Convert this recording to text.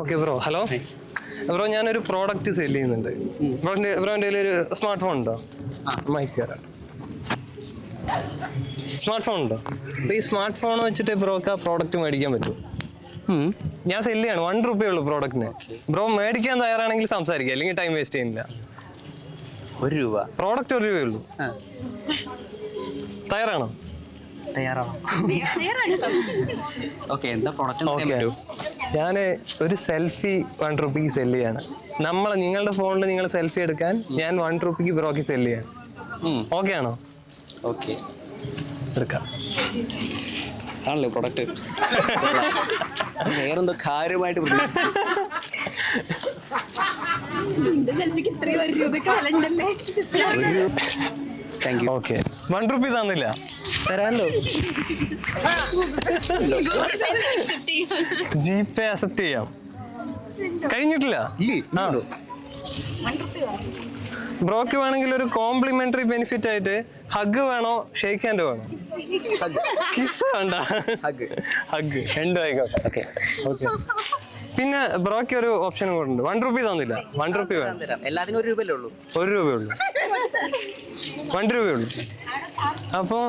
Okay bro, hello bro, ഞാനൊരു product cell ചെയ്യുന്നുണ്ട്. ബ്രോൻ്റെ കയ്യിൽ ഒരു സ്മാർട്ട് ഫോൺ ഉണ്ടോ? മൈക്ക് തരാം. സ്മാർട്ട് ഫോൺ ഉണ്ടോ? അപ്പോൾ ഈ സ്മാർട്ട് ഫോൺ വെച്ചിട്ട് ബ്രോക്ക് ആ പ്രോഡക്റ്റ് മേടിക്കാൻ പറ്റും. ഞാൻ സെല് ചെയ്യാണ്, 1 രൂപയേ ഉള്ളൂ പ്രോഡക്റ്റിന്. ബ്രോ മേടിക്കാൻ തയ്യാറാണെങ്കിൽ സംസാരിക്കുക, അല്ലെങ്കിൽ ടൈം വേസ്റ്റ് ചെയ്യുന്നില്ല. 1 രൂപ പ്രോഡക്റ്റ് 1 രൂപയേ ഉള്ളൂ. തയ്യാറാണോ? ഓക്കെ, എന്താ പ്രോഡക്റ്റ്? ഓക്കെ, ഞാൻ ഒരു സെൽഫി 1 രൂപയ്ക്ക് സെല് ചെയ്യാണ്. നിങ്ങളുടെ ഫോണിൽ നിങ്ങൾ സെൽഫി എടുക്കാൻ ഞാൻ 1 രൂപയ്ക്ക് ബ്രോക്ക് സെല് ചെയ്യാം. ഓക്കെ ആണോ? ഓക്കെ, എടുക്കാം. ആണല്ലോ പ്രോഡക്റ്റ്. വേറെന്തോ കാര്യമായിട്ട് താങ്ക് യു. ഓക്കെ, 1 രൂപ തന്നില്ല, തരാമല്ലോ. ജിപേ അക്സെപ്റ്റ് ചെയ്യാം. കഴിഞ്ഞിട്ടില്ല. ബ്രോക്ക് വേണമെങ്കിൽ ഒരു കോംപ്ലിമെന്ററി ബെനിഫിറ്റ് ആയിട്ട് ഹഗ് വേണോ, ഷേക്ക് ഹാൻഡ് വേണോ? കിസ് വേണ്ട, ഹഗ് രണ്ടും ആയിക്കോട്ടെ. Okay okay. പിന്നെ ബ്രോക്ക് ഒരു ഓപ്ഷനും കൂടെ ഉണ്ട്. 1 രൂപ തന്നില്ല, 1 രൂപ വേണം. എല്ലാത്തിനും 1 രൂപയല്ലേ ഉള്ളൂ. 1 രൂപയേ ഉള്ളൂ, 1 രൂപയേ ഉള്ളൂ. അപ്പോൾ